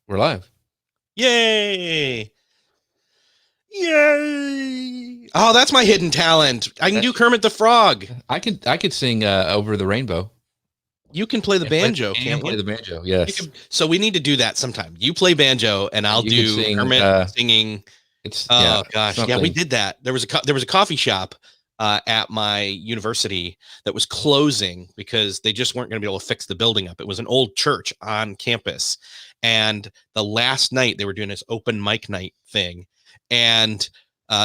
We're live. Yay! Yay! Oh, that's my hidden talent. I can do Kermit the Frog. I could sing Over the Rainbow. You can play the banjo, can't play you? the banjo, yes. So we need to do that sometime. You play banjo, and I'll do sing, Kermit singing. It's gosh, yeah, we did that. There was a coffee shop at my university that was closing because they just weren't going to be able to fix the building up. It was an old church on campus, and the last night they were doing this open mic night thing, and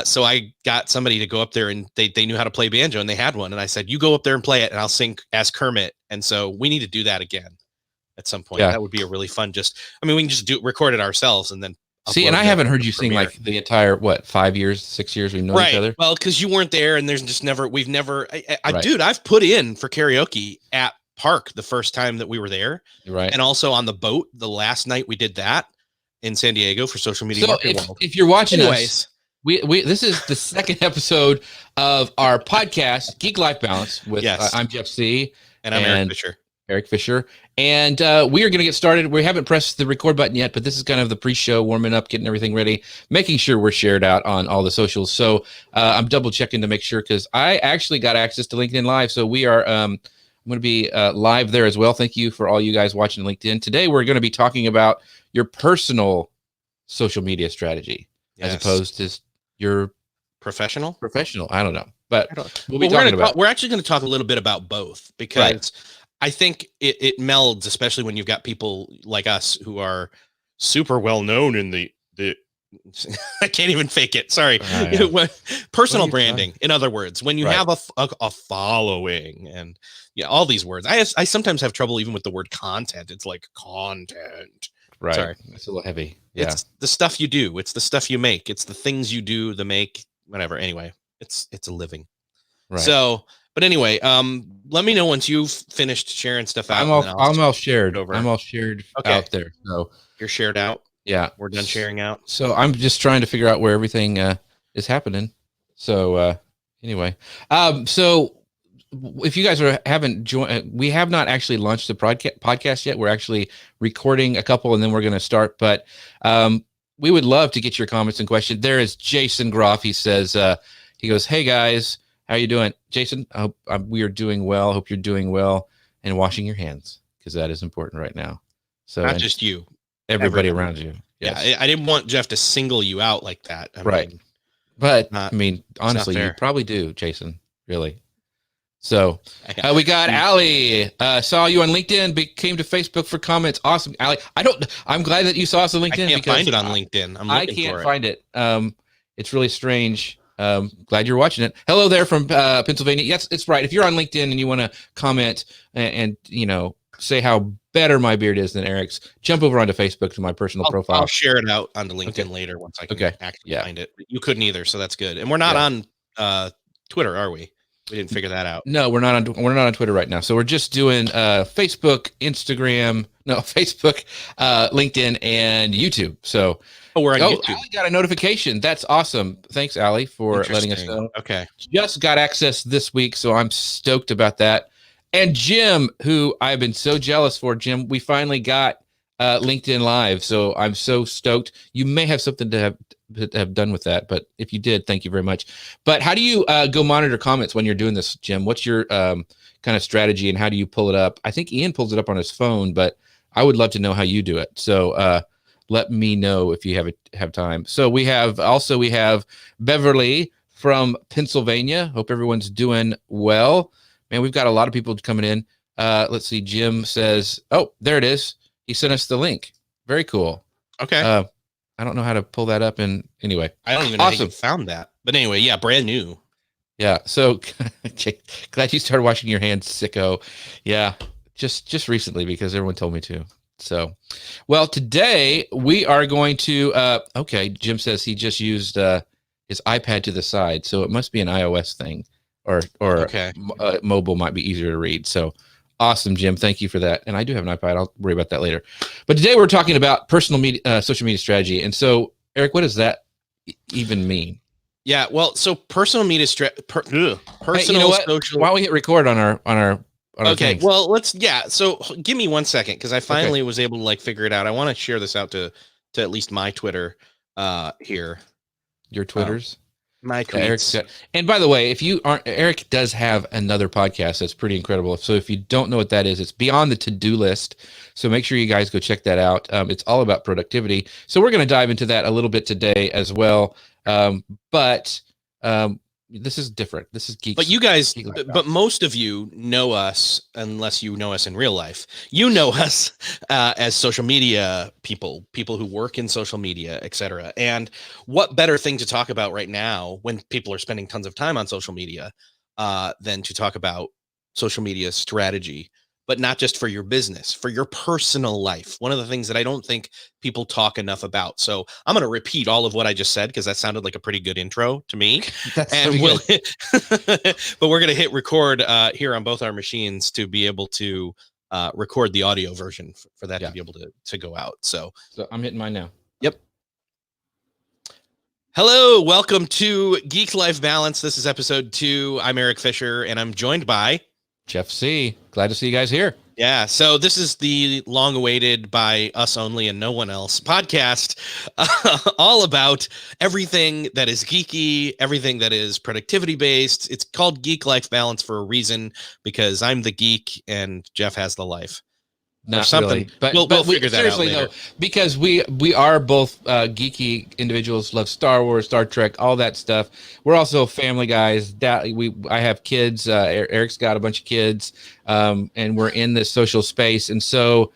so I got somebody to go up there, and they knew how to play banjo, and they had one, and I said, "You go up there and play it, and I'll sing as Kermit." And so we need to do that again at some point. Yeah. That would be a really fun. We can just record it ourselves, and then see. And I haven't heard you sing like the entire 5 years, 6 years we've known each other. Well, because you weren't there, and there's just we've never. Dude, I've put in for karaoke at Park the first time that we were there, right? And also on the boat the last night we did that in San Diego for Social Media. So if you're watching us. We this is the second episode of our podcast, Geek Life Balance. With I'm Jeff C. And I'm Eric Fisher. And we are going to get started. We haven't pressed the record button yet, but this is kind of the pre-show, warming up, getting everything ready, making sure we're shared out on all the socials. So I'm double checking to make sure, because I actually got access to LinkedIn Live. So we are I'm going to be live there as well. Thank you for all you guys watching LinkedIn. Today, we're going to be talking about your personal social media strategy as opposed to your professional. I don't know, but we're actually going to talk a little bit about both, because I think it melds, especially when you've got people like us who are super well known in the I can't even fake it. Sorry. Personal branding. In other words, when you have a following and all these words, I sometimes have trouble even with the word content. It's like content. Right. Sorry. It's a little heavy. Yeah. It's the stuff you do. It's the stuff you make. It's the things you do, the make, whatever. Anyway, it's a living. Right. So, but anyway, let me know once you've finished sharing stuff out. I'm all shared over. I'm all shared out there. So you're shared out. Yeah. We're done sharing out. So I'm just trying to figure out where everything is happening. So anyway, so if you guys haven't joined, we have not actually launched the podcast yet. We're actually recording a couple, and then we're going to start. But we would love to get your comments and questions. There is Jason Groff. He says, he goes, "Hey guys, how you doing?" Jason, I hope we are doing well. Hope you're doing well and washing your hands, because that is important right now. So not just you, everybody around you. Yes. Yeah, I didn't want Jeff to single you out like that. I mean, but honestly, you probably do, Jason. Really. So we got Allie. Saw you on LinkedIn. Came to Facebook for comments. Awesome, Allie. I'm glad that you saw us on LinkedIn. I can't find it on LinkedIn. I can't find it. It's really strange. Glad you're watching it. Hello there from Pennsylvania. Yes, it's right. If you're on LinkedIn and you want to comment and say how better my beard is than Eric's, jump over onto Facebook to my personal profile. I'll share it out onto LinkedIn later once I can actually find it. You couldn't either, so that's good. And we're not on Twitter, are we? We didn't figure that out. No, we're not on Twitter right now. So we're just doing Facebook, Instagram, LinkedIn, and YouTube. So we're on YouTube. Allie got a notification. That's awesome. Thanks, Allie, for letting us know. Okay. Just got access this week, so I'm stoked about that. And Jim, who I've been so jealous for, Jim, we finally got LinkedIn Live. So I'm so stoked. You may have something to have done with that, but if you did, thank you very much. But how do you go monitor comments when you're doing this, Jim? What's your kind of strategy, and how do you pull it up? I think Ian pulls it up on his phone, but I would love to know how you do it. So let me know if you have time. So we have Beverly from Pennsylvania. Hope everyone's doing well. Man, we've got a lot of people coming in. Let's see. Jim says, "Oh, there it is. He sent us the link. Very cool." Okay. I don't know how to pull that up. And anyway, I don't even know how you found that. But anyway, yeah, brand new. Yeah. So glad you started washing your hands, sicko. Yeah, just recently, because everyone told me to. So, well, today we are going to. Jim says he just used his iPad to the side, so it must be an iOS thing, or mobile might be easier to read. So. Awesome, Jim. Thank you for that. And I do have an iPad. I'll worry about that later. But today we're talking about personal media, social media strategy. And so, Eric, what does that even mean? Yeah, well, so personal media social. Why don't we hit record on our on our Okay, things. well, so give me 1 second because I Okay. finally was able to like figure it out. I want to share this out to at least my Twitter here. Your Um, Twitters. my Yeah, Eric's tweets. got. And by the way, if you aren't, Eric does have another podcast that's pretty incredible. So if you don't know what that is, it's Beyond the To-Do List. So make sure you guys go check that out. It's all about productivity. So we're going to dive into that a little bit today as well. But this is different. This is But you guys, Geek Life but Balance. most of you know us, unless you know us in real life. You know us as social media people, people who work in social media, etc. And what better thing to talk about right now when people are spending tons of time on social media than to talk about social media strategy, but not just for your business, for your personal life. One of the things that I don't think people talk enough about. So I'm going to repeat all of what I just said because that sounded like a pretty good intro to me. That's And pretty we'll, good. but we're going to hit record here on both our machines to be able to record the audio version for that to be able to go out. So I'm hitting mine now. yep. Hello, welcome to Geek Life Balance. This is episode 2. I'm Eric Fisher, and I'm joined by Jeff C. Glad to see you guys here. Yeah, so this is the long-awaited by us only and no one else podcast, all about everything that is geeky, everything that is productivity-based. It's called Geek Life Balance for a reason, because I'm the geek and Jeff has the life. Not something. really, but we'll we, figure that seriously out later. though, because we are both geeky individuals, love Star Wars, Star Trek, all that stuff. We're also family guys. I have kids. Eric's got a bunch of kids, and we're in this social space. And so,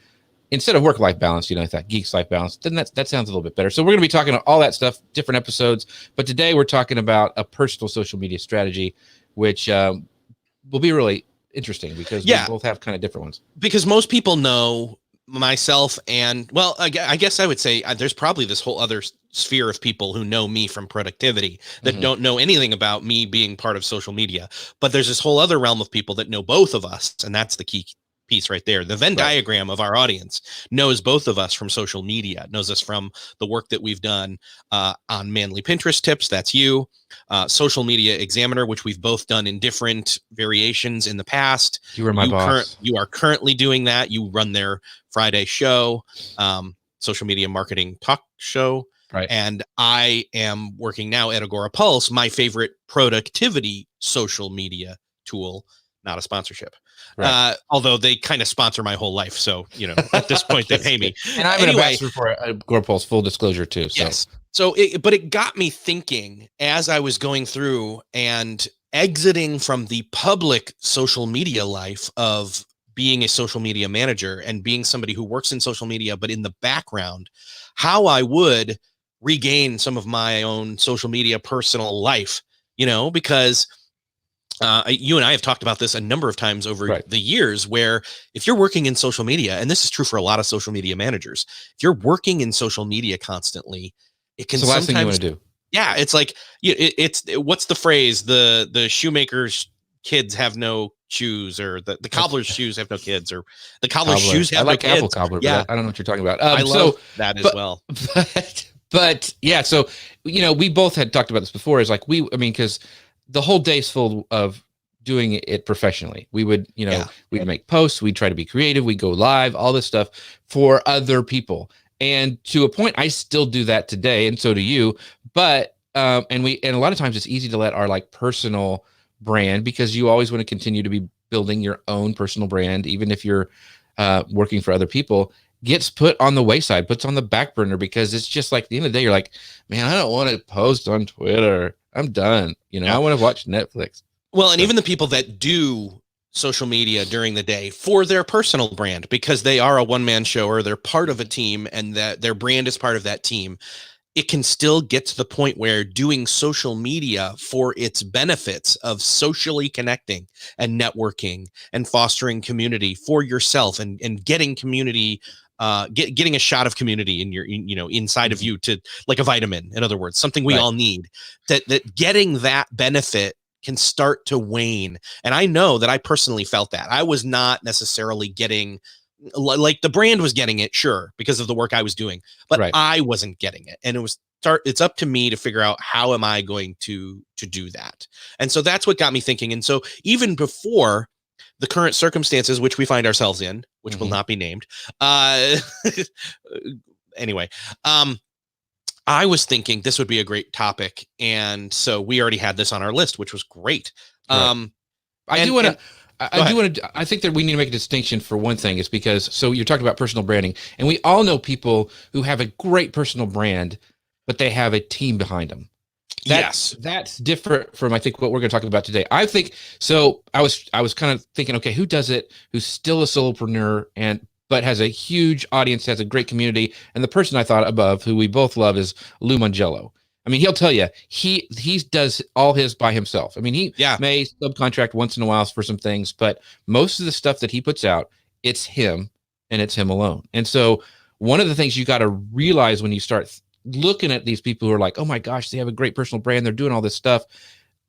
instead of work-life balance, I thought geeks life balance. Then that sounds a little bit better. So we're going to be talking about all that stuff, different episodes. But today we're talking about a personal social media strategy, which will be really interesting because we both have kind of different ones. Because most people know myself and, well, I guess I would say there's probably this whole other sphere of people who know me from productivity that don't know anything about me being part of social media. But there's this whole other realm of people that know both of us, and that's the key piece right there. The Venn diagram of our audience knows both of us from social media, knows us from the work that we've done on Manly Pinterest Tips. That's you. Social Media Examiner, which we've both done in different variations in the past. You were my boss. You are currently doing that. You run their Friday show, social media marketing talk show. Right. And I am working now at Agora Pulse, my favorite productivity social media tool, not a sponsorship. Right. Although they kind of sponsor my whole life. So, at this point, they pay me. And I'm an ambassador for Agora Pulse, full disclosure, too. So. Yes. So, but it got me thinking as I was going through and exiting from the public social media life of being a social media manager and being somebody who works in social media, but in the background, how I would regain some of my own social media personal life, because you and I have talked about this a number of times over the years, where if you're working in social media, and this is true for a lot of social media managers, if you're working in social media constantly, it can sometimes, thing you want to do. Yeah, it's like it's what's the phrase? The shoemaker's kids have no shoes, or the cobbler's shoes have no kids, or the cobbler's shoes have no kids. Apple cobbler, but I don't know what you're talking about. I love that as well. But yeah, so we both had talked about this before. Is like because the whole day's full of doing it professionally. We would, we'd make posts, we'd try to be creative, we'd go live, all this stuff for other people. And to a point, I still do that today, and so do you. But and a lot of times it's easy to let our personal brand, because you always want to continue to be building your own personal brand, even if you're working for other people, gets put on the wayside, puts on the back burner, because it's just like at the end of the day, you're like, man, I don't want to post on Twitter. I'm done. I want to watch Netflix. Well, and even the people that do social media during the day for their personal brand, because they are a one-man show or they're part of a team and that their brand is part of that team, it can still get to the point where doing social media for its benefits of socially connecting and networking and fostering community for yourself and getting community, getting a shot of community in your, inside of you, to like a vitamin, in other words, something we all need, that getting that benefit can start to wane. And I know that I personally felt that. I was not necessarily getting, like, the brand was getting it, sure, because of the work I was doing, but I wasn't getting it. And it's up to me to figure out, how am I going to do that? And so that's what got me thinking. And so even before the current circumstances which we find ourselves in, which will not be named. Anyway, I was thinking this would be a great topic, and so we already had this on our list, which was great. Right. I do want to. I think that we need to make a distinction for one thing, is because so you're talking about personal branding, and we all know people who have a great personal brand, but they have a team behind them. That's different from I think what we're going to talk about today. I think so. I was kind of thinking, okay, who does it? Who's still a solopreneur but has a huge audience, has a great community, and the person I thought above, who we both love, is Lou Mangello. I mean, he'll tell you he does all his by himself. I mean, he may subcontract once in a while for some things, but most of the stuff that he puts out, it's him and it's him alone. And so one of the things you got to realize when you start looking at these people who are like, oh my gosh, they have a great personal brand, they're doing all this stuff.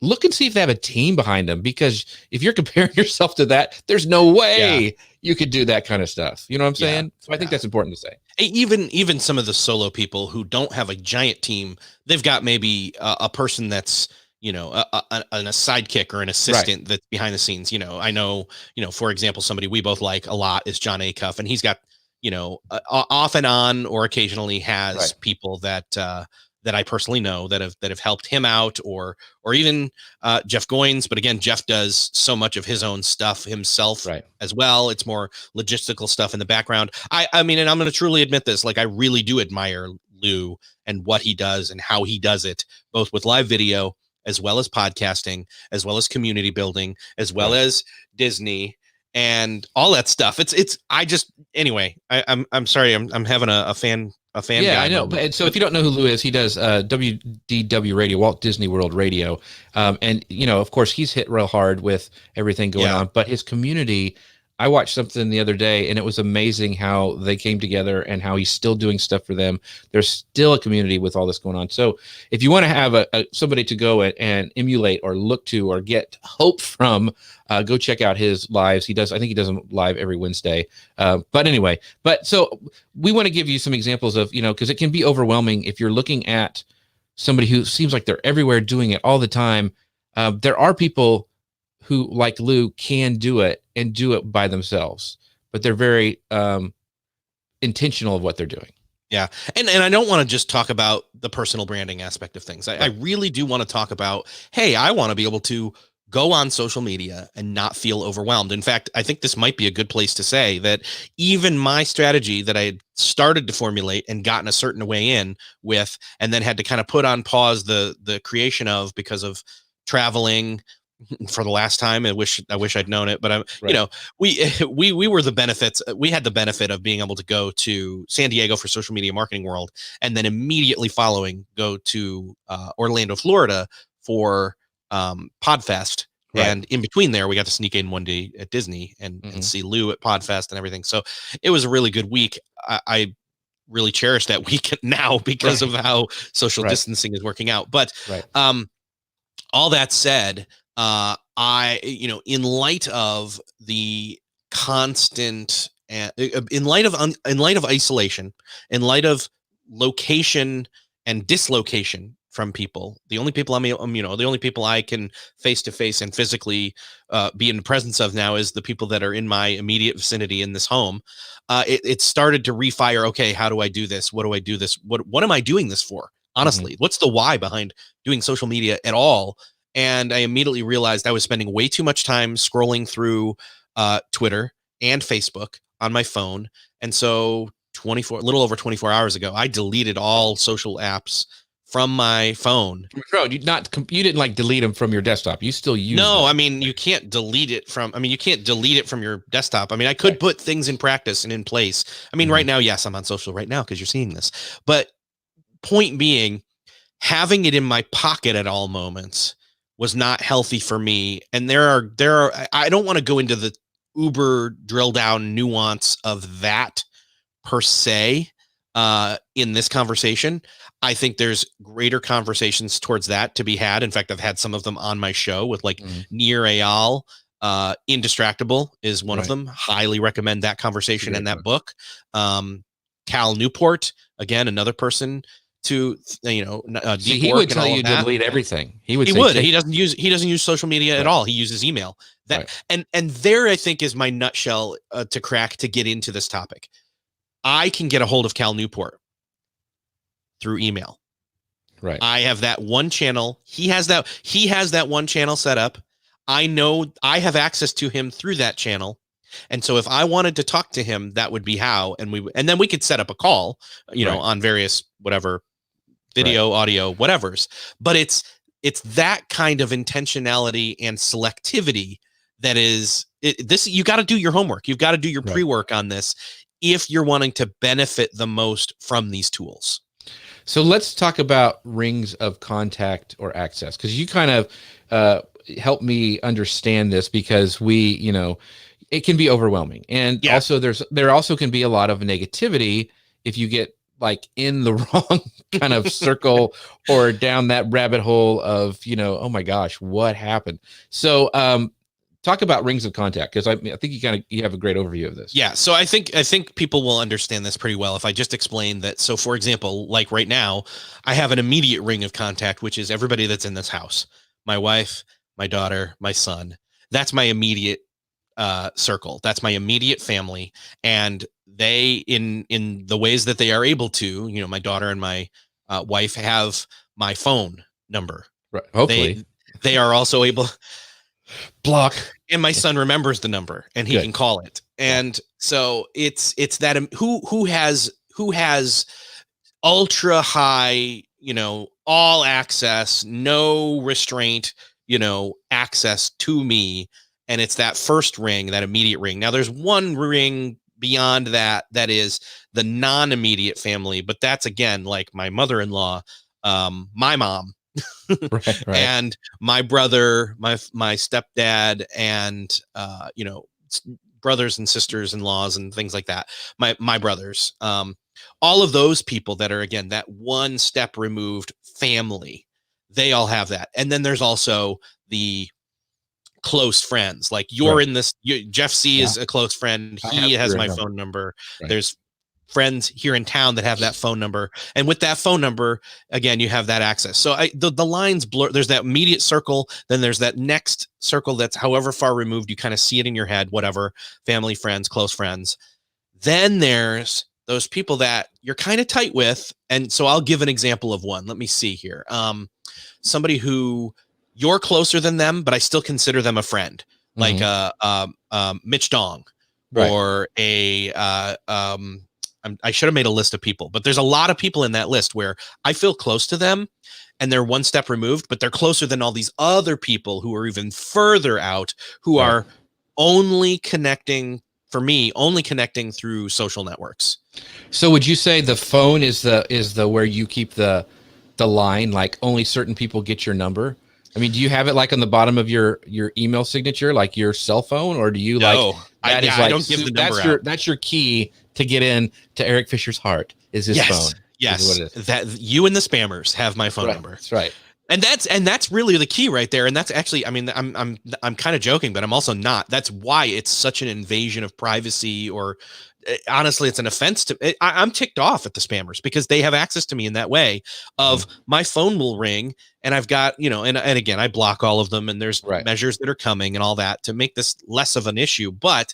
Look and see if they have a team behind them, because if you're comparing yourself to that, there's no way you could do that kind of stuff. You know what I'm saying? So I think that's important to say. Even some of the solo people who don't have a giant team, they've got maybe a person that's, you know, a sidekick or an assistant that's behind the scenes. You know, I know, for example, somebody we both like a lot is John Acuff, and he's got, off and on or occasionally has people that I personally know that have helped him out, or even Jeff Goins. But again, Jeff does so much of his own stuff himself as well. It's more logistical stuff in the background. I mean, and I'm going to truly admit this, like I really do admire Lou and what he does and how he does it, both with live video, as well as podcasting, as well as community building, as well as Disney and all that stuff. Anyway, I'm sorry. I'm having a fan. Yeah, I know. But so if you don't know who Lou is, he does WDW Radio, Walt Disney World Radio. And, of course, he's hit real hard with everything going on. But his community, I watched something the other day, and it was amazing how they came together and how he's still doing stuff for them. There's still a community with all this going on. So if you want to have somebody to go and emulate or look to or get hope from, go check out his lives. I think he does them live every Wednesday. But anyway, so we want to give you some examples of, because it can be overwhelming if you're looking at somebody who seems like they're everywhere doing it all the time. There are people who, like Lou, can do it and do it by themselves, but they're very intentional of what they're doing. Yeah. And I don't want to just talk about the personal branding aspect of things. I really do want to talk about, hey, I want to be able to go on social media and not feel overwhelmed. In fact, I think this might be a good place to say that even my strategy that I had started to formulate and gotten a certain way in with, and then had to kind of put on pause the creation of because of traveling for the last time. I wish I'd known it, but we were the benefits. We had the benefit of being able to go to San Diego for Social Media Marketing World, and then immediately following go to Orlando, Florida for Podfest. And in between there, we got to sneak in one day at Disney and see Lou at Podfest and everything. So it was a really good week. I really cherish that week now because of how social distancing is working out. But all that said, in light of the constant, in light of isolation, in light of location and dislocation from people, the only people the only people I can face to face and physically be in the presence of now is the people that are in my immediate vicinity in this home. It started to refire. Okay, how do I do this? What do I do this? What am I doing this for? Honestly, what's the why behind doing social media at all? And I immediately realized I was spending way too much time scrolling through Twitter and Facebook on my phone. And so a little over 24 hours ago, I deleted all social apps from my phone. You didn't like delete them from your desktop. You still use them. I mean, you can't delete it from your desktop. I mean, I could put things in practice and in place. I mean, right now, yes, I'm on social right now because you're seeing this. But point being, having it in my pocket at all moments was not healthy for me. And there are, I don't want to go into the uber drill down nuance of that per se in this conversation. I think there's greater conversations towards that to be had. In fact, I've had some of them on my show with like Nir Eyal. Indistractable is one of them. Highly recommend that conversation and that book. Cal Newport, again, another person to See, deep he work would and tell all you of to that. delete everything. He would He say, would. take, He doesn't use social media at right, all. He uses email. That right, and there I think is my nutshell to crack to get into this topic. I can get a hold of Cal Newport through email. right. I have that one channel. He has that one channel set up. I know I have access to him through that channel. And so if I wanted to talk to him, that would be how, and then we could set up a call, Right. on various whatever Right. video, audio, whatever's. But it's that kind of intentionality and selectivity that is this. You got to do your homework. You've got to do your Right. pre-work on this if you're wanting to benefit the most from these tools. So let's talk about rings of contact or access, because you kind of help me understand this, because it can be overwhelming, and Yeah. also there also can be a lot of negativity if you get like in the wrong kind of circle or down that rabbit hole of oh my gosh, what happened. So talk about rings of contact, because I think you have a great overview of this. Yeah, so I think people will understand this pretty well if I just explain that. So for example, like right now, I have an immediate ring of contact, which is everybody that's in this house. My wife, my daughter, my son. That's my immediate circle. That's my immediate family, and they in the ways that they are able to, my daughter and my wife have my phone number. Right. Hopefully they are also able block. And my son remembers the number and he Good. can call it. And so it's that who has ultra high, all access, no restraint, access to me. And it's that first ring, that immediate ring. Now there's one ring beyond that is the non-immediate family, but that's again like my mother-in-law, my mom, right. and my brother, my stepdad, and brothers and sisters-in-laws and things like that. My brothers, all of those people that are again that one step removed family, they all have that. And then there's also the close friends, like you're right. In this. Jeff C is a close friend. He has my phone number. Right. There's friends here in town that have that phone number, and with that phone number, again, you have that access. So the lines blur. There's that immediate circle, then there's that next circle that's however far removed. You kind of see it in your head, whatever, family, friends, close friends. Then there's those people that you're kind of tight with, and so I'll give an example of one. Let me see here. Somebody who you're closer than them, but I still consider them a friend, like Mitch Dong, right. Or I should have made a list of people, but there's a lot of people in that list where I feel close to them and they're one step removed, but they're closer than all these other people who are even further out, who right. are only connecting through social networks. So would you say the phone is the where you keep the line, like only certain people get your number? I mean, do you have it like on the bottom of your email signature, like your cell phone, or do you I don't give the number out. That's your key to get in to Eric Fisher's heart, is his phone. Yes. What it is. That you and the spammers have my phone number. That's right. And that's really the key right there. And that's actually, I mean, I'm kind of joking, but I'm also not. That's why it's such an invasion of privacy, or honestly, it's an offense to. I'm ticked off at the spammers because they have access to me in that way. Of my phone will ring, and I've got and again, I block all of them, and there's measures that are coming and all that to make this less of an issue. But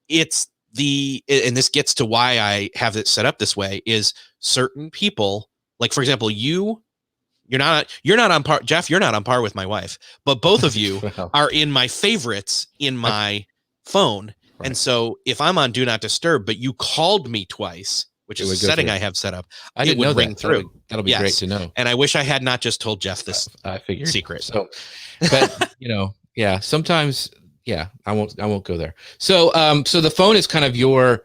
it's and this gets to why I have it set up this way, is certain people, like for example, you're not on par, Jeff, you're not on par with my wife, but both of you are in my favorites in my phone. Right. And so if I'm on Do Not Disturb, but you called me twice, which is a setting I have set up, I didn't know ring through. That'll be great to know. And I wish I had not just told Jeff this I figured. Secret. So, but sometimes, I won't go there. So, so the phone is kind of your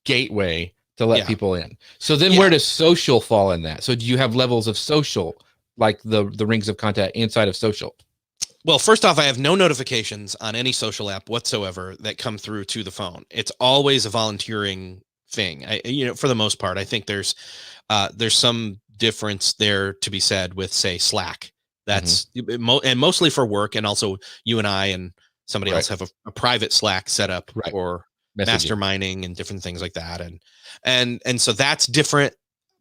gateway to let people in. So then where does social fall in that? So do you have levels of social, like the rings of contact inside of social? Well, first off, I have no notifications on any social app whatsoever that come through to the phone. It's always a volunteering thing. For the most part, I think there's some difference there to be said with, say, Slack. That's and mostly for work, and also you and I and somebody else have a private Slack set up for masterminding and different things like that, and so that's different.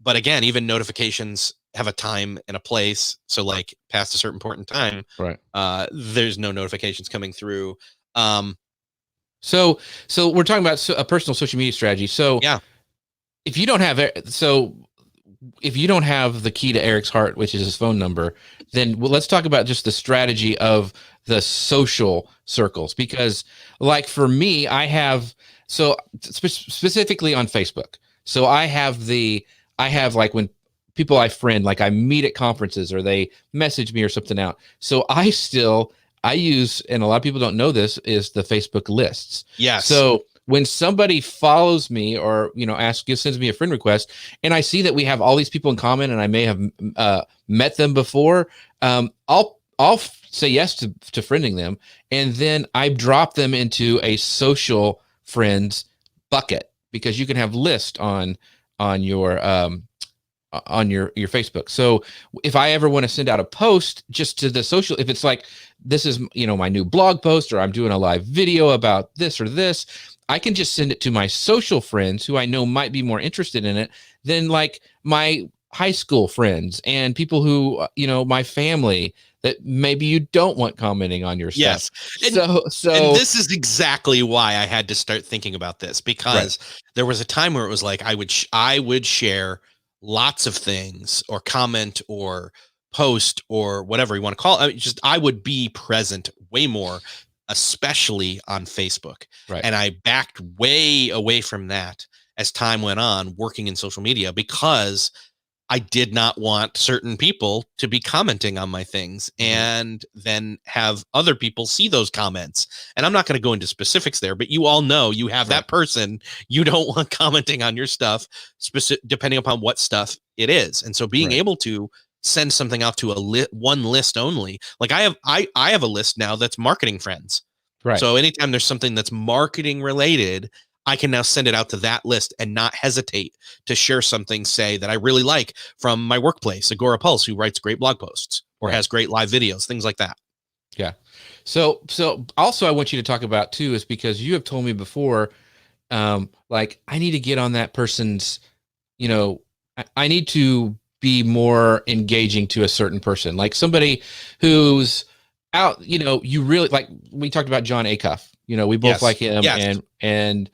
but again, even notifications have a time and a place. So like past a certain point in time, Right. there's no notifications coming through. So we're talking about a personal social media strategy. So Yeah. if you don't have the key to Eric's heart, which is his phone number, then let's talk about just the strategy of the social circles. Because like for me, I have, so specifically on Facebook. So I have like when people I friend, like I meet at conferences or they message me or something out. So I use, and a lot of people don't know this, is the Facebook lists. Yes. So when somebody follows me or, sends me a friend request, and I see that we have all these people in common and I may have met them before, I'll say yes to friending them. And then I drop them into a social friends bucket, because you can have list on your Facebook. So if I ever want to send out a post just to the social, if it's like, this is, my new blog post, or I'm doing a live video about this or this, I can just send it to my social friends who I know might be more interested in it than like my high school friends and people who, my family that maybe you don't want commenting on your stuff. Yes. And this is exactly why I had to start thinking about this, because there was a time where it was like, I would share lots of things or comment or post or whatever you want to call it. I would be present way more, especially on Facebook. Right. And I backed way away from that as time went on, working in social media, because I did not want certain people to be commenting on my things and then have other people see those comments. And I'm not going to go into specifics there, but you all know you have that person you don't want commenting on your stuff, depending upon what stuff it is. And so being able to send something out to one list only, like I have a list now that's marketing friends. Right. So anytime there's something that's marketing related, I can now send it out to that list and not hesitate to share something, say, that I really like from my workplace, Agora Pulse, who writes great blog posts or has great live videos, things like that. Yeah. So also I want you to talk about too, is because you have told me before, like I need to get on that person's, I need to be more engaging to a certain person, like somebody who's out, you really like, we talked about John Acuff, we both like him, and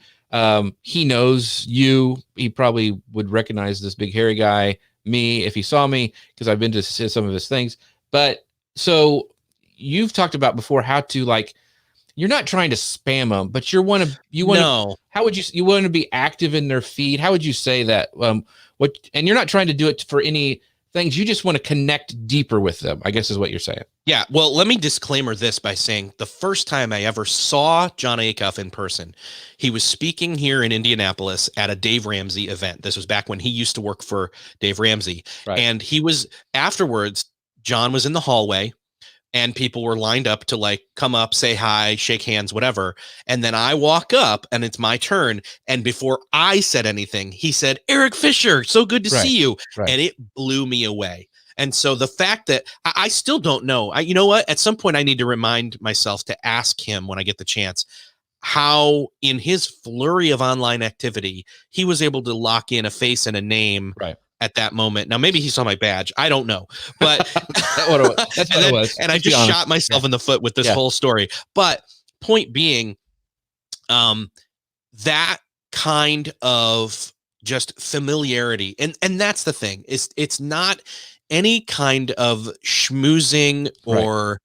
he knows you. He probably would recognize this big hairy guy, me, if he saw me, because I've been to some of his things. But so you've talked about before how to, like, you're not trying to spam them, but you want to, how would you want to be active in their feed? How would you say that? And you're not trying to do it for any things. You just want to connect deeper with them, I guess is what you're saying. Yeah. Well, let me disclaimer this by saying the first time I ever saw John Acuff in person, he was speaking here in Indianapolis at a Dave Ramsey event. This was back when he used to work for Dave Ramsey. Right. And he was, afterwards, John was in the hallway and people were lined up to like come up, say hi, shake hands, whatever. And then I walk up and it's my turn. And before I said anything, he said, "Eric Fisher, so good to see you." Right. And it blew me away. And so the fact that I still don't know, you know what, at some point I need to remind myself to ask him when I get the chance, how in his flurry of online activity, he was able to lock in a face and a name at that moment. Now, maybe he saw my badge. I don't know, but that's what it was. And I just shot myself in the foot with this whole story. But point being, that kind of just familiarity. And that's the thing, is it's not any kind of schmoozing or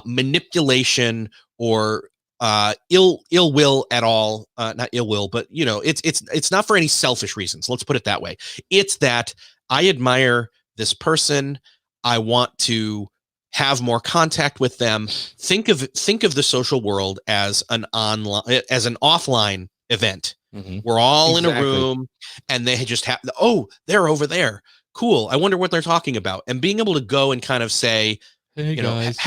manipulation or ill will at all. Not ill will, but it's not for any selfish reasons. Let's put it that way. It's that I admire this person. I want to have more contact with them. Think of the social world as an offline event. Mm-hmm. We're all in a room and they just have, they're over there. Cool. I wonder what they're talking about. And being able to go and kind of say, hey, guys,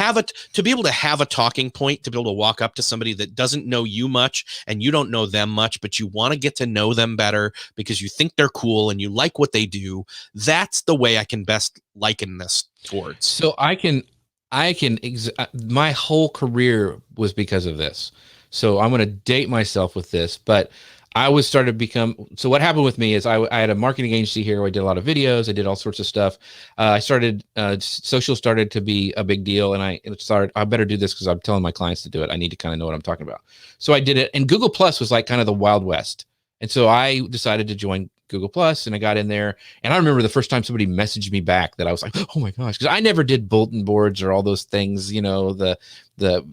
to be able to have a talking point, to be able to walk up to somebody that doesn't know you much and you don't know them much, but you want to get to know them better because you think they're cool and you like what they do. That's the way I can best liken this towards. So my whole career was because of this. So I'm going to date myself with this, but I was started to become, so what happened with me is I had a marketing agency here where I did a lot of videos. I did all sorts of stuff. I started, social started to be a big deal. And I started, I better do this because I'm telling my clients to do it. I need to kind of know what I'm talking about. So I did it. And Google Plus was like kind of the Wild West. And so I decided to join Google Plus, and I got in there. And I remember the first time somebody messaged me back that I was like, oh my gosh, because I never did bulletin boards or all those things, you know, on the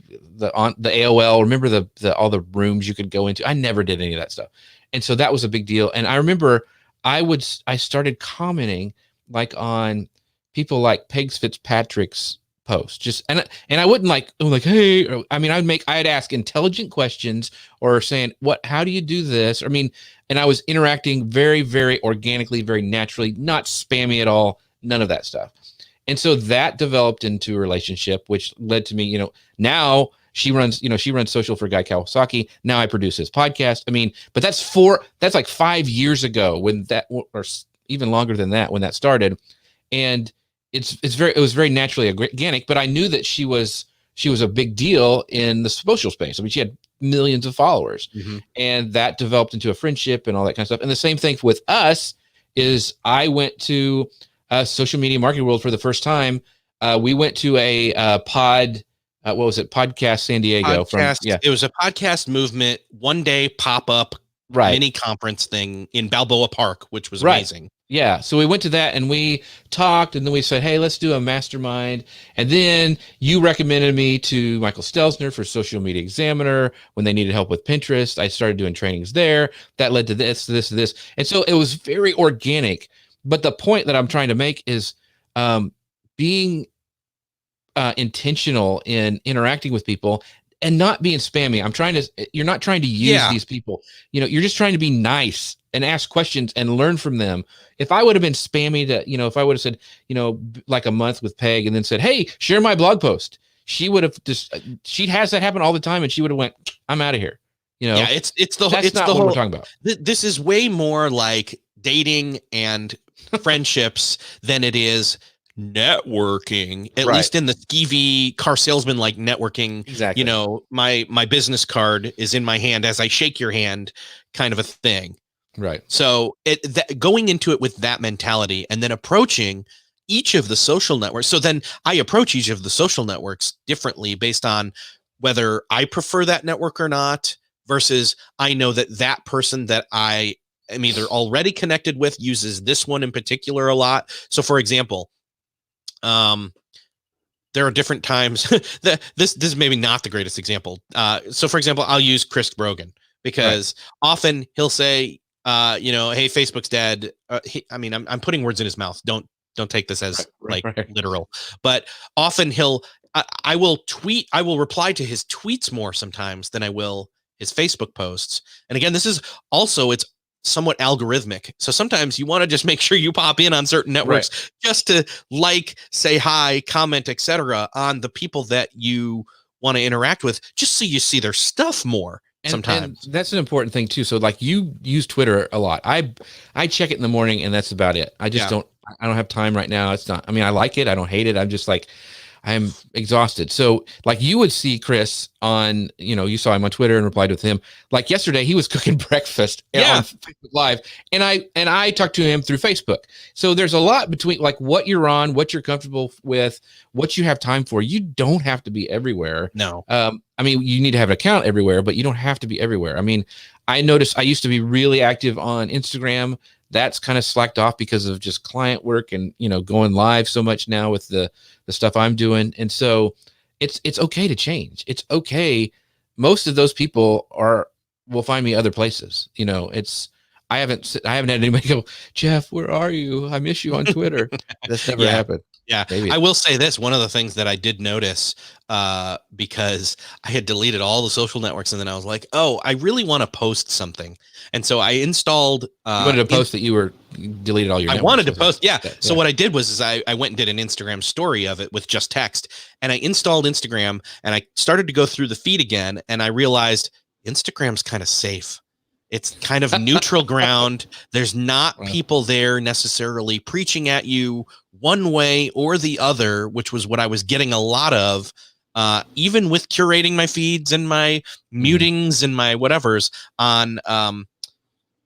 AOL. Remember the all the rooms you could go into? I never did any of that stuff. And so that was a big deal. And I remember I started commenting like on people like Pegs Fitzpatrick's post, just and I wouldn't like, hey, or, I mean, I'd ask intelligent questions or saying, how do you do this? I mean, and I was interacting very, very organically, very naturally, not spammy at all, none of that stuff. And so that developed into a relationship, which led to me, now she runs social for Guy Kawasaki. Now I produce his podcast. I mean, but that's like 5 years ago when that, or even longer than that, when that started. And it was very naturally organic, but I knew that she was a big deal in the social space. I mean, she had millions of followers, and that developed into a friendship and all that kind of stuff. And the same thing with us is I went to social media marketing world for the first time. We went to a what was it? Podcast San Diego. It was a podcast movement, one day pop up mini conference thing in Balboa Park, which was amazing. Yeah. So we went to that and we talked, and then we said, hey, let's do a mastermind. And then you recommended me to Michael Stelzner for Social Media Examiner when they needed help with Pinterest. I started doing trainings there. That led to this. And so it was very organic. But the point that I'm trying to make is being intentional in interacting with people and not being spammy. You're not trying to use these people. You're just trying to be nice and ask questions and learn from them. If I would have been spammy if I would have said, like a month with Peg and then said, hey, share my blog post, she would have she has that happen all the time. And she would have went, I'm out of here. Yeah, it's not what we're talking about. This is way more like dating and friendships than it is networking, at least in the skeevy car salesman like networking. Exactly. My business card is in my hand as I shake your hand kind of a thing. Right. So going into it with that mentality and then approaching each of the social networks. So then I approach each of the social networks differently based on whether I prefer that network or not, versus I know that person that I am either already connected with uses this one in particular a lot. So for example, there are different times that this is maybe not the greatest example. So for example, I'll use Chris Brogan because often he'll say, hey, Facebook's dead. I'm putting words in his mouth. Don't take this as literal, but often I will reply to his tweets more sometimes than I will his Facebook posts. And again, this is also, it's somewhat algorithmic. So sometimes you want to just make sure you pop in on certain networks just to say hi, comment, etc. on the people that you want to interact with, just so you see their stuff more. Sometimes and that's an important thing too. So like you use Twitter a lot. I check it in the morning and that's about it. I just don't have time right now. It's not, I like it. I don't hate it. I'm just like, I'm exhausted. So like you would see Chris on, you saw him on Twitter and replied with him. Like yesterday, he was cooking breakfast on Facebook Live, and I talked to him through Facebook. So there's a lot between like what you're on, what you're comfortable with, what you have time for. You don't have to be everywhere. No. You need to have an account everywhere, but you don't have to be everywhere. I noticed I used to be really active on Instagram. That's kind of slacked off because of just client work and, going live so much now with the stuff I'm doing. And so it's okay to change. It's okay. Most of those people will find me other places. I haven't had anybody go, Jeff, where are you? I miss you on Twitter. That's never happened. Yeah. Maybe. I will say this, one of the things that I did notice, because I had deleted all the social networks and then I was like, oh, I really want to post something. And so I installed, you wanted to post that you deleted all your networks. I wanted to post. Yeah. So what I did was I went and did an Instagram story of it with just text, and I installed Instagram and I started to go through the feed again. And I realized Instagram's kind of safe. It's kind of neutral ground. There's not people there necessarily preaching at you one way or the other, which was what I was getting a lot of, even with curating my feeds and my mutings and my whatevers on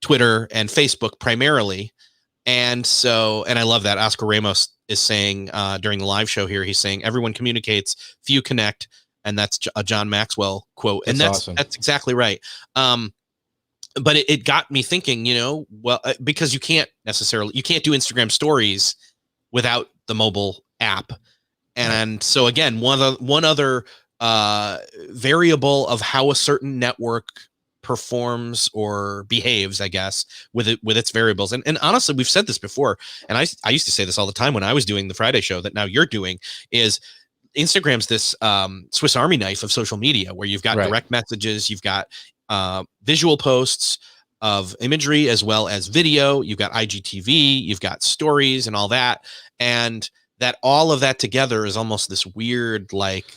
Twitter and Facebook primarily. And so, and I love that Oscar Ramos is saying during the live show here, he's saying everyone communicates, few connect. And that's a John Maxwell quote. And That's awesome. That's exactly right. But it got me thinking, well, because you can't do Instagram stories without the mobile app. And so again, one other variable of how a certain network performs or behaves, I guess, with its variables. And honestly, we've said this before, and I used to say this all the time when I was doing the Friday show that now you're doing, is Instagram's this Swiss Army knife of social media, where you've got direct messages, you've got visual posts of imagery as well as video, you've got IGTV, you've got stories and all that, and that all of that together is almost this weird, like,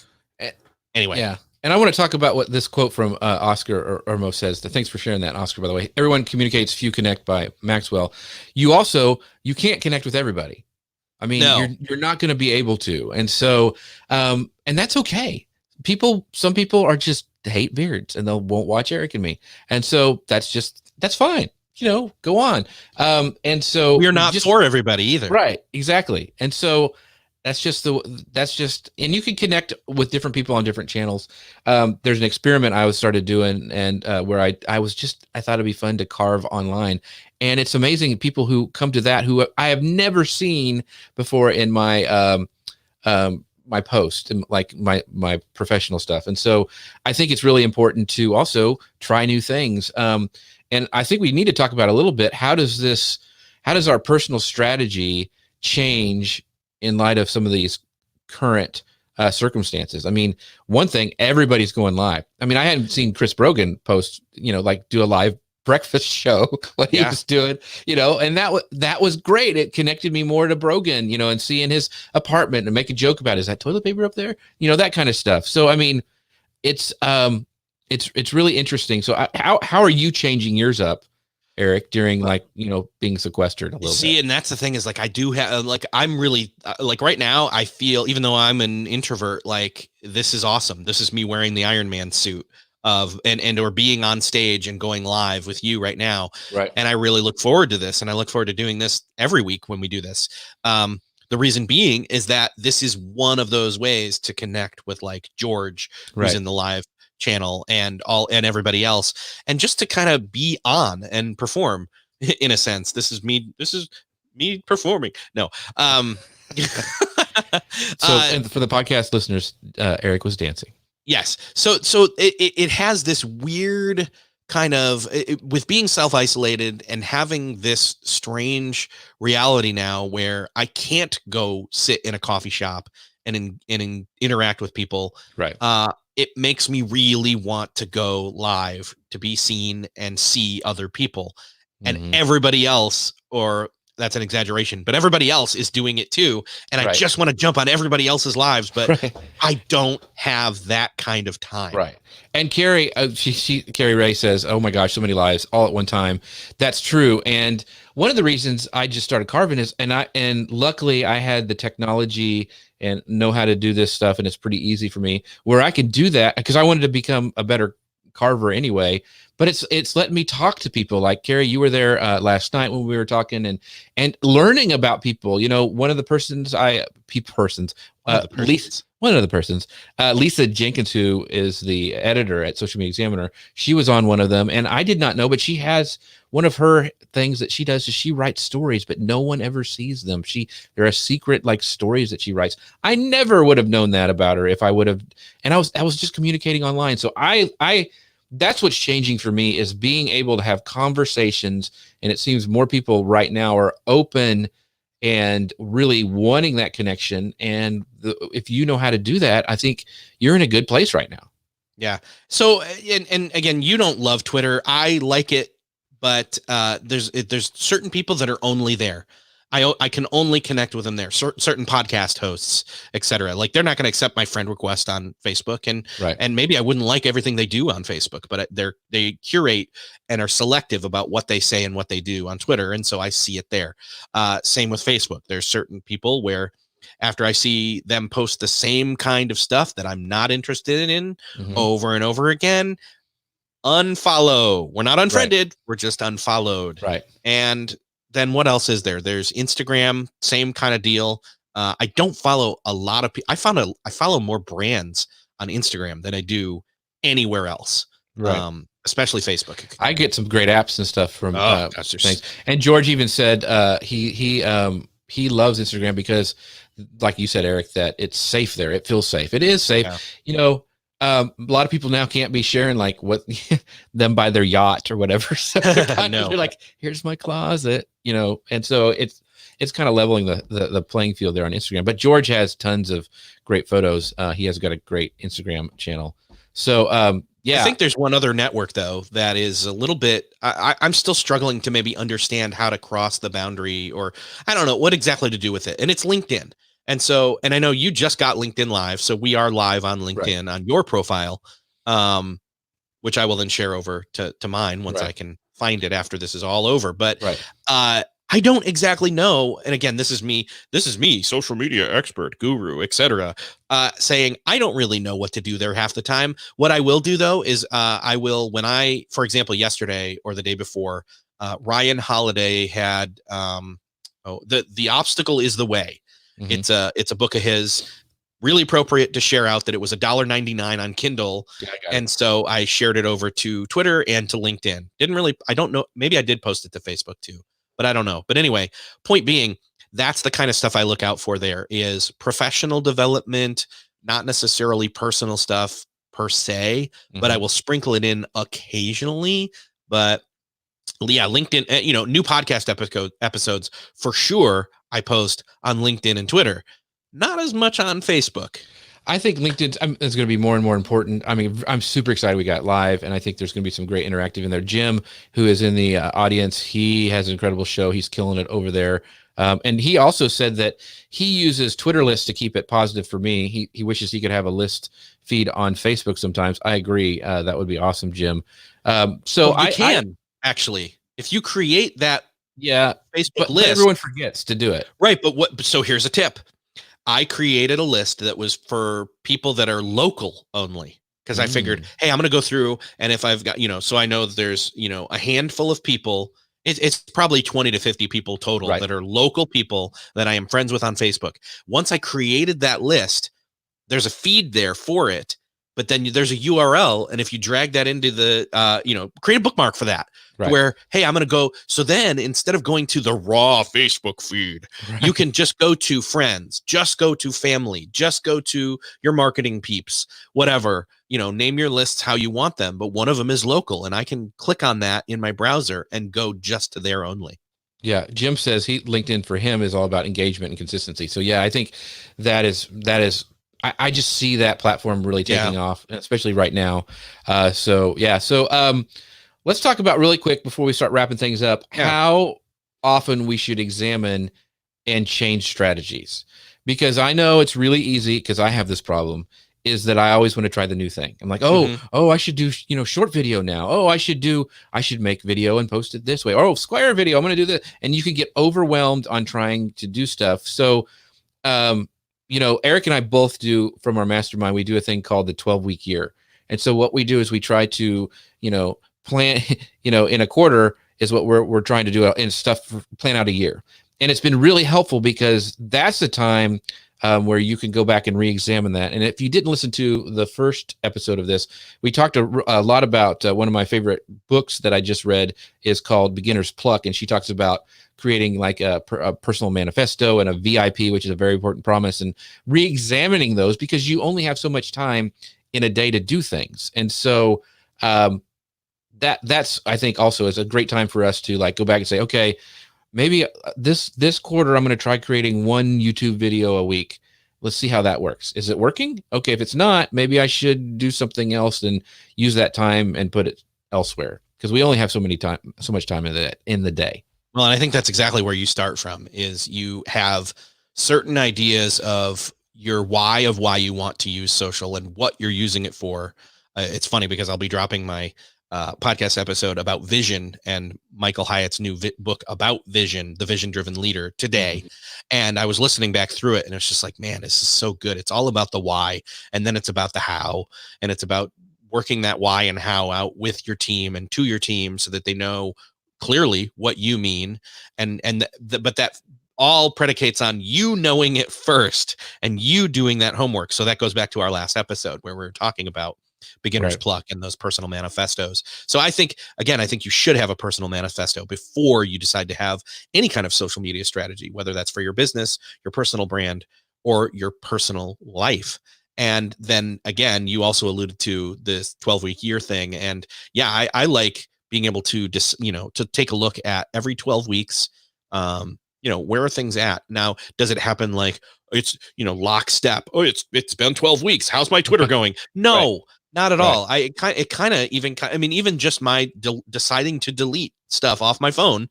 anyway. Yeah. And I want to talk about what this quote from Oscar Ormo says. Thanks for sharing that, Oscar, by the way. Everyone communicates, few connect, by Maxwell. You can't connect with everybody. I mean, you're not going to be able to. And so, and that's okay. Some people are just hate beards and won't watch Eric and me. And so that's fine. Go on. And so we're not for everybody either. Right. Exactly. And so and you can connect with different people on different channels. There's an experiment I started doing, and where I thought it'd be fun to carve online. And it's amazing people who come to that, who I have never seen before in my, my post and like my professional stuff. And so I think it's really important to also try new things. And I think we need to talk about a little bit, how does our personal strategy change in light of some of these current circumstances? I mean, one thing, everybody's going live. I mean, I hadn't seen Chris Brogan post, like do a live breakfast show, what he was doing, and that was great. It connected me more to Brogan, and seeing his apartment and make a joke about, is that toilet paper up there? That kind of stuff. So, I mean, it's really interesting. So how are you changing yours up, Eric, during being sequestered a little bit? And that's the thing, is like, I do have, like, I'm really like right now, I feel, even though I'm an introvert, like, this is awesome. This is me wearing the Iron Man suit or being on stage and going live with you right now. Right. And I really look forward to this. And I look forward to doing this every week when we do this. The reason being is that this is one of those ways to connect with, like, George, who's in the live channel, and everybody else, and just to kind of be on and perform in a sense. This is me performing. No. And for the podcast listeners, Eric was dancing. Yes. So it has this weird kind of, with being self-isolated and having this strange reality now where I can't go sit in a coffee shop and interact with people. Right. It makes me really want to go live, to be seen and see other people. And everybody else, or that's an exaggeration, but everybody else is doing it too. And I just want to jump on everybody else's lives, but I don't have that kind of time. Right. And Carrie, Carrie Ray says, oh my gosh, so many lives all at one time. That's true. And one of the reasons I just started carving is, and luckily I had the technology and know how to do this stuff, and it's pretty easy for me, where I can do that, because I wanted to become a better carver anyway. But it's letting me talk to people. Like, Carrie, you were there last night when we were talking and learning about people. One of the persons, Lisa Jenkins, who is the editor at Social Media Examiner, she was on one of them, and I did not know, but she has one of her things that she does is she writes stories, but no one ever sees them. There are secret, like, stories that she writes. I never would have known that about her if I would have, and I was just communicating online. So I that's what's changing for me, is being able to have conversations. And it seems more people right now are open and really wanting that connection. And if you know how to do that, I think you're in a good place right now. Yeah. So, and again, you don't love Twitter. I like it, but there's certain people that are only there. I can only connect with them there. Certain podcast hosts, etc. Like, they're not going to accept my friend request on Facebook, and maybe I wouldn't like everything they do on Facebook, but they curate and are selective about what they say and what they do on Twitter, and so I see it there. Same with Facebook. There's certain people where, after I see them post the same kind of stuff that I'm not interested in over and over again, unfollow. We're not unfriended. We're just unfollowed. Right. And then what else is there? There's Instagram, same kind of deal. I don't follow a lot of people. I follow more brands on Instagram than I do anywhere else. Right. Especially Facebook. I get some great apps and stuff from things. And George even said he loves Instagram because, like you said, Eric, that it's safe there. It feels safe. It is safe. Yeah. A lot of people now can't be sharing like what them by their yacht or whatever. So they're like, here's my closet, and so it's kind of leveling the playing field there on Instagram. But George has tons of great photos. He has got a great Instagram channel. So I think there's one other network though that is a little bit. I'm still struggling to maybe understand how to cross the boundary, or I don't know what exactly to do with it. And it's LinkedIn. And I know you just got LinkedIn Live, so we are live on LinkedIn on your profile, which I will then share over to mine once I can find it after this is all over. But I don't exactly know. And again, this is me, social media expert, guru, etc. Saying I don't really know what to do there half the time. What I will do though is for example, yesterday or the day before, Ryan Holiday had the obstacle is the way. Mm-hmm. It's a book of his, really appropriate to share out that it was $1.99 on Kindle. And so I shared it over to Twitter and to LinkedIn. I don't know. Maybe I did post it to Facebook too, but I don't know. But anyway, point being, that's the kind of stuff I look out for. There is professional development, not necessarily personal stuff per se, but I will sprinkle it in occasionally. But yeah, LinkedIn, new podcast episodes for sure. I post on LinkedIn and Twitter, not as much on Facebook. I think LinkedIn is going to be more and more important. I mean, I'm super excited we got live, and I think there's going to be some great interactive in there. Jim, who is in the audience, he has an incredible show. He's killing it over there. And he also said that he uses Twitter lists to keep it positive for me. He wishes he could have a list feed on Facebook sometimes. I agree. That would be awesome, Jim. Actually, if you create that Facebook list, but everyone forgets to do it. Right. So here's a tip. I created a list that was for people that are local only, because I figured, hey, I'm going to go through, and if I've got, so I know there's, a handful of people, it's probably 20 to 50 people total that are local people that I am friends with on Facebook. Once I created that list, there's a feed there for it, but then there's a URL. And if you drag that into the, create a bookmark for that, where, hey, I'm going to go. So then instead of going to the raw Facebook feed, you can just go to friends, just go to family, just go to your marketing peeps, whatever, name your lists how you want them. But one of them is local, and I can click on that in my browser and go just to there only. Yeah. Jim says LinkedIn for him is all about engagement and consistency. So yeah, I think that is, I just see that platform really taking off, especially right now. So let's talk about really quick before we start wrapping things up, how often we should examine and change strategies. Because I know it's really easy, because I have this problem, is that I always want to try the new thing. I'm like, I should do, short video now. Oh, I should make video and post it this way. Oh, Square video, I'm going to do this. And you can get overwhelmed on trying to do stuff. So, Eric and I both do, from our mastermind, we do a thing called the 12-week year. And so what we do is we try to, plan, in a quarter is what we're trying to do, and plan out a year. And it's been really helpful, because that's the time where you can go back and re-examine that. And if you didn't listen to the first episode of this, we talked a lot about one of my favorite books that I just read is called Beginner's Pluck. And she talks about creating like a personal manifesto and a VIP, which is a very important promise, and re-examining those, because you only have so much time in a day to do things. And so that's, I think, also is a great time for us to like go back and say, okay, maybe this quarter, I'm going to try creating one YouTube video a week. Let's see how that works. Is it working? Okay. If it's not, maybe I should do something else and use that time and put it elsewhere, because we only have so much time in the day. Well, and I think that's exactly where you start from, is you have certain ideas of your why you want to use social and what you're using it for. It's funny because I'll be dropping my podcast episode about vision and Michael Hyatt's new book about vision, The Vision-Driven Leader, today. And I was listening back through it, and it's just like, man, this is so good. It's all about the why, and then it's about the how, and it's about working that why and how out with your team and to your team so that they know clearly what you mean. But that all predicates on you knowing it first and you doing that homework. So that goes back to our last episode where we were talking about beginner's pluck and those personal manifestos. So I think you should have a personal manifesto before you decide to have any kind of social media strategy, whether that's for your business, your personal brand, or your personal life. And then again, you also alluded to this 12-week year thing. And yeah, I like being able to to take a look at every 12 weeks, where are things at now? Does it happen like it's, lockstep? Oh, it's been 12 weeks. How's my Twitter going? No, not at all. Even just my deciding to delete stuff off my phone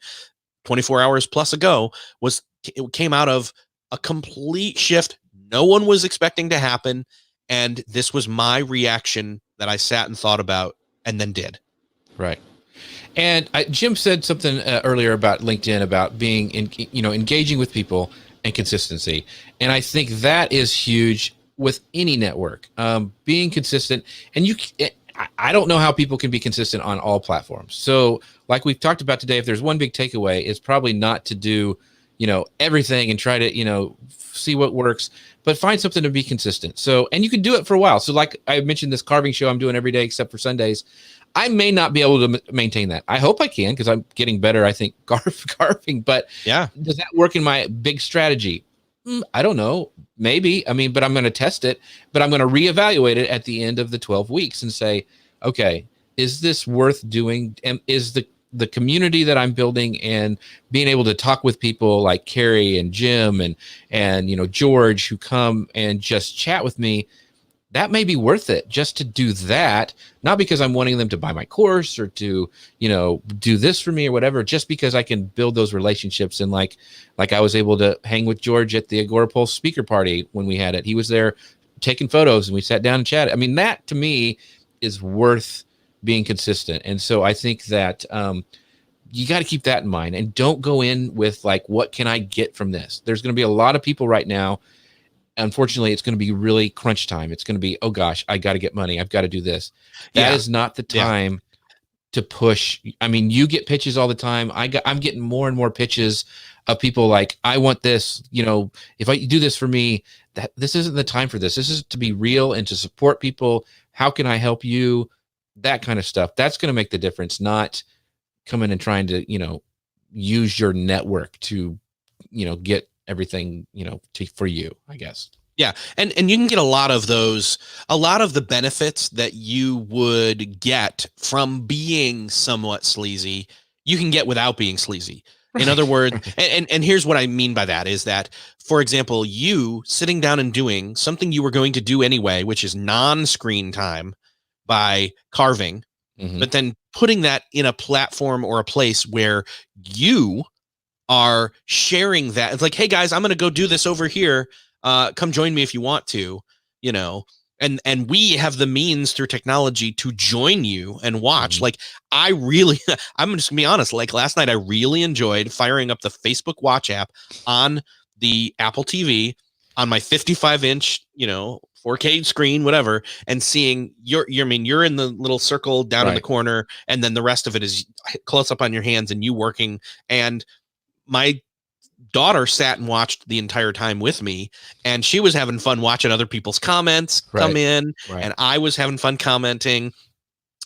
24 hours plus ago it came out of a complete shift no one was expecting to happen. And this was my reaction that I sat and thought about and then did. Right. And Jim said something earlier about LinkedIn, about being engaging with people and consistency. And I think that is huge with any network, being consistent. And I don't know how people can be consistent on all platforms. So like we've talked about today, if there's one big takeaway, it's probably not to do, everything and try to, see what works, but find something to be consistent. So, and you can do it for a while. So like I mentioned, this carving show I'm doing every day, except for Sundays. I may not be able to maintain that. I hope I can, because I'm getting better, I think, carving. But yeah, does that work in my big strategy? I don't know. Maybe. But I'm going to test it. But I'm going to reevaluate it at the end of the 12 weeks and say, okay, is this worth doing? And is the community that I'm building and being able to talk with people like Carrie and Jim and George, who come and just chat with me, that may be worth it just to do that, not because I'm wanting them to buy my course or to, do this for me or whatever, just because I can build those relationships. And like I was able to hang with George at the Agora Pulse speaker party when we had it. He was there taking photos and we sat down and chatted. That to me is worth being consistent. And so I think that you got to keep that in mind and don't go in with like, what can I get from this? There's going to be a lot of people right now. Unfortunately, it's going to be really crunch time. It's going to be, oh gosh, I got to get money. I've got to do this. That is not the time to push. You get pitches all the time. I'm getting more and more pitches of people like, I want this, if you do this for me, this isn't the time for this. This is to be real and to support people. How can I help you? That kind of stuff. That's going to make the difference, not coming and trying to, use your network to, get everything, for you, I guess. Yeah. And you can get a lot of the benefits that you would get from being somewhat sleazy, you can get without being sleazy. In other words, and here's what I mean by that is that, for example, you sitting down and doing something you were going to do anyway, which is non-screen time by carving, but then putting that in a platform or a place where you are sharing that. It's like, hey guys, I'm going to go do this over here. Come join me if you want to, and we have the means through technology to join you and watch. Like I'm just gonna be honest. Like last night, I really enjoyed firing up the Facebook Watch app on the Apple TV on my 55-inch, 4K screen, whatever, and seeing you're in the little circle down in the corner, and then the rest of it is close up on your hands and you working. And my daughter sat and watched the entire time with me, and she was having fun watching other people's comments come in, and I was having fun commenting.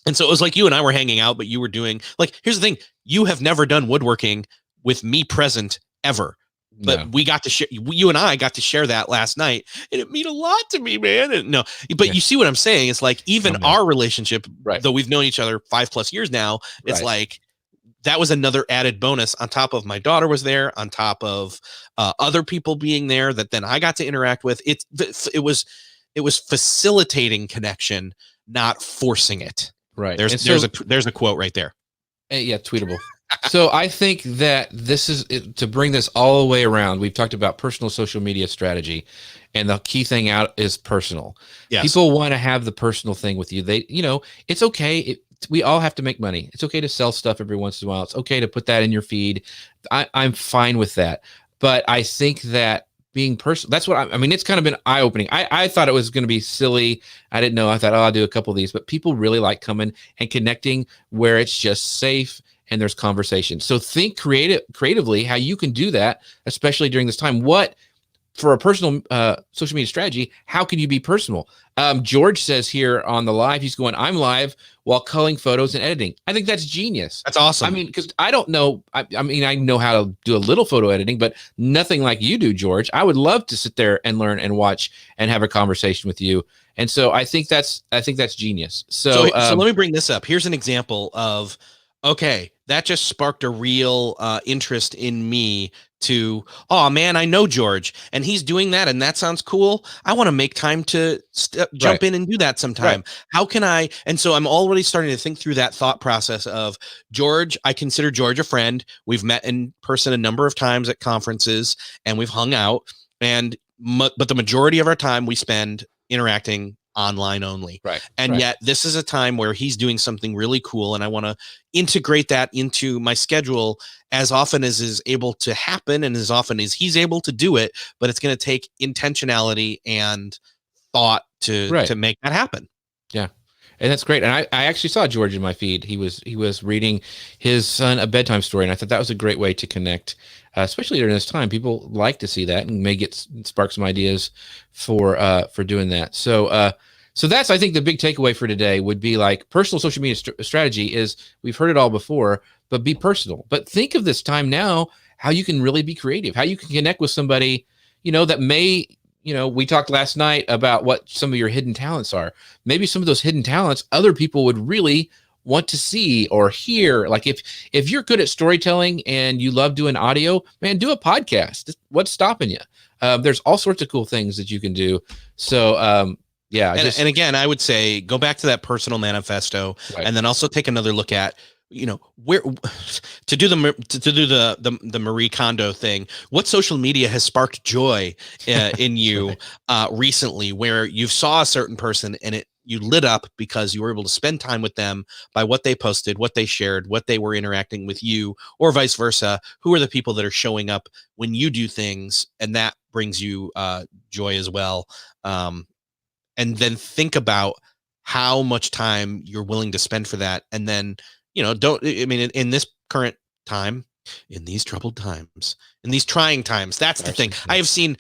And so it was like you and I were hanging out, but you were doing, like, here's the thing, you have never done woodworking with me present ever. But we got to share, you and I got to share that last night, and it meant a lot to me, man. You see what I'm saying? It's like, even our relationship, though we've known each other 5+ years now, it's like, that was another added bonus on top of my daughter was there, on top of other people being there that then I got to interact with. It was facilitating connection, not forcing it. Right. There's a quote right there. Yeah, tweetable. So I think that this is to bring this all the way around. We've talked about personal social media strategy, and the key thing out is personal. Yes. People want to have the personal thing with you. It's okay. We all have to make money. It's okay to sell stuff every once in a while. It's okay to put that in your feed. I'm fine with that. But I think that being personal. That's what I mean. It's kind of been eye opening. I thought it was going to be silly. I didn't know. I thought, oh, I'll do a couple of these, but people really like coming and connecting where it's just safe and there's conversation. So think creatively how you can do that, especially during this time. What for a personal social media strategy, how can you be personal? George says here on the live, he's going, I'm live while culling photos and editing. I think that's genius. That's awesome. I mean, because I don't know. I mean, I know how to do a little photo editing, but nothing like you do, George. I would love to sit there and learn and watch and have a conversation with you. And so I think that's genius. So let me bring this up. Here's an example of, okay, that just sparked a real interest in me to, oh man, I know George and he's doing that and that sounds cool. I want to make time to jump in and do that sometime. Right. How can I? And so I'm already starting to think through that thought process of George. I consider George a friend. We've met in person a number of times at conferences and we've hung out, and but the majority of our time we spend interacting online only. Right. And yet this is a time where he's doing something really cool. And I want to integrate that into my schedule as often as is able to happen and as often as he's able to do it. But it's going to take intentionality and thought to make that happen. Yeah. And that's great. And I actually saw George in my feed. He was reading his son a bedtime story. And I thought that was a great way to connect, especially during this time. People like to see that and may spark some ideas for doing that. So that's, I think, the big takeaway for today would be like personal social media strategy is, we've heard it all before, but be personal. But think of this time now, how you can really be creative, how you can connect with somebody, that may, we talked last night about what some of your hidden talents are. Maybe some of those hidden talents, other people would really want to see or hear. Like if you're good at storytelling and you love doing audio, man, do a podcast. What's stopping you? There's all sorts of cool things that you can do. So, yeah. And again, I would say go back to that personal manifesto, and then also take another look at, where to do the Marie Kondo thing. What social media has sparked joy in you recently, where you saw a certain person and you lit up because you were able to spend time with them by what they posted, what they shared, what they were interacting with you, or vice versa. Who are the people that are showing up when you do things, and that brings you joy as well. And then think about how much time you're willing to spend for that. And then, in this current time, in these troubled times, in these trying times, that's the thing. I have seen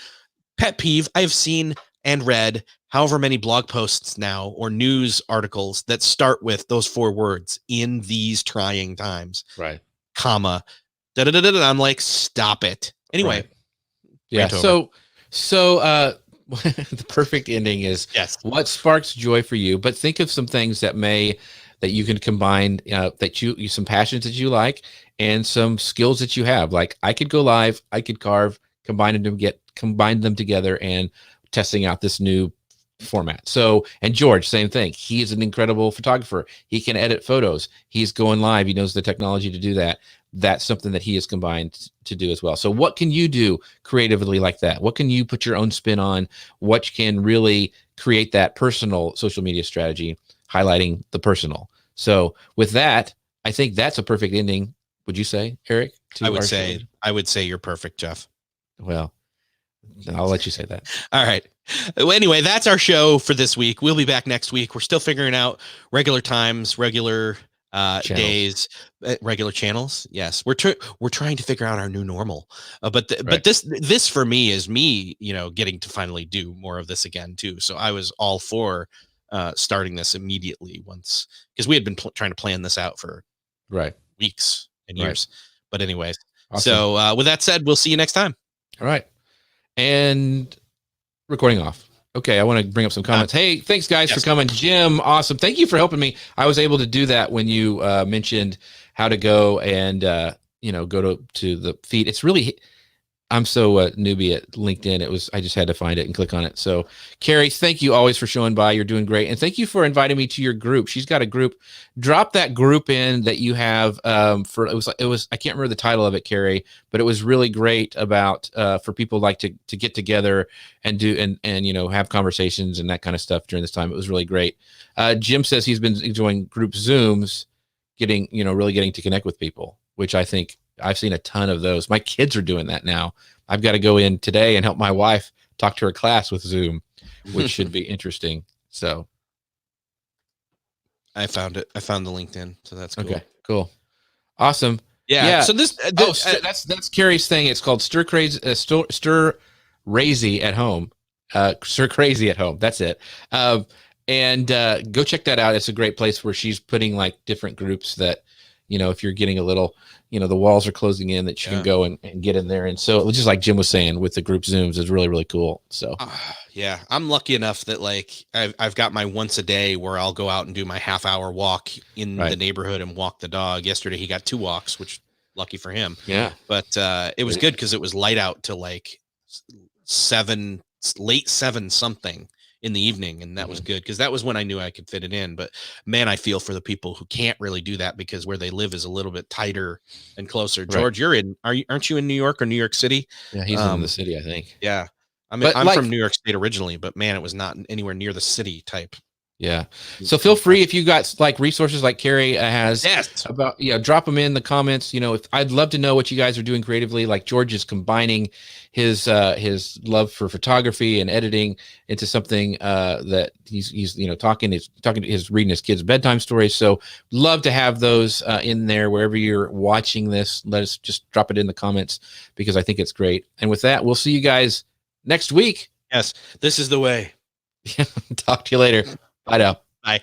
pet peeve. I have seen and read however many blog posts now or news articles that start with those 4 words, in these trying times, right? Comma, I'm like, stop it. Anyway. Right. Yeah. So, the perfect ending is what sparks joy for you, but think of some things that you can combine, that you some passions that you like and some skills that you have. Like I could go live, I could carve, combine them together and testing out this new format. So, and George, same thing. He is an incredible photographer. He can edit photos. He's going live. He knows the technology to do that. That's something that he has combined to do as well. So what can you do creatively like that? What can you put your own spin on? What can really create that personal social media strategy, highlighting the personal? So with that, I think that's a perfect ending. Would you say, Eric? I would say you're perfect, Jeff. Well, I'll let you say that. All right. Well, anyway, that's our show for this week. We'll be back next week. We're still figuring out regular times, regular days, regular channels. Yes, we're trying to figure out our new normal. But this for me is me, getting to finally do more of this again too. So I was all for starting this immediately once, because we had been trying to plan this out for weeks and years. But anyways, so with that said, we'll see you next time. All right, and recording off. Okay, I want to bring up some comments. Hey, thanks guys for coming. Jim, awesome. Thank you for helping me. I was able to do that when you mentioned how to go and go to the feed. It's really, I'm so newbie at LinkedIn. I just had to find it and click on it. So Carrie, thank you always for showing by. You're doing great. And thank you for inviting me to your group. She's got a group. Drop that group in that you have it was, I can't remember the title of it, Carrie, but it was really great about for people like to get together and do, and have conversations and that kind of stuff during this time. It was really great. Jim says he's been enjoying group Zooms, really getting to connect with people, which I think I've seen a ton of those. My kids are doing that now. I've got to go in today and help my wife talk to her class with Zoom, which should be interesting. So I found it. I found the LinkedIn. So that's cool. okay, cool. Awesome. Yeah. So this, that's Carrie's thing. It's called Stir Crazy at Home. Stir Crazy at Home. That's it. And go check that out. It's a great place where she's putting like different groups that, you know, if you're getting a little, you know, the walls are closing in, that you can go and get in there. And so just like Jim was saying with the group Zooms is really, really cool. So yeah, I'm lucky enough that like I've got my once a day where I'll go out and do my half-hour walk in the neighborhood and walk the dog. Yesterday he got 2 walks, which lucky for him. Yeah. But it was good because it was light out till like late 7 something in the evening, and that was good because that was when I knew I could fit it in. But man, I feel for the people who can't really do that because where they live is a little bit tighter and closer. George, aren't you in New York or New York City? Yeah, he's in the city, I think. Yeah. I'm from New York State originally, but man, it was not anywhere near the city type. Yeah. So feel free, if you got like resources like Carrie has about, drop them in the comments. You know, I'd love to know what you guys are doing creatively. Like George is combining his love for photography and editing into something that he's reading his kids bedtime stories. So love to have those in there wherever you're watching this. Let us just drop it in the comments because I think it's great. And with that, we'll see you guys next week. Yes, this is the way. Talk to you later. Bye now. Bye.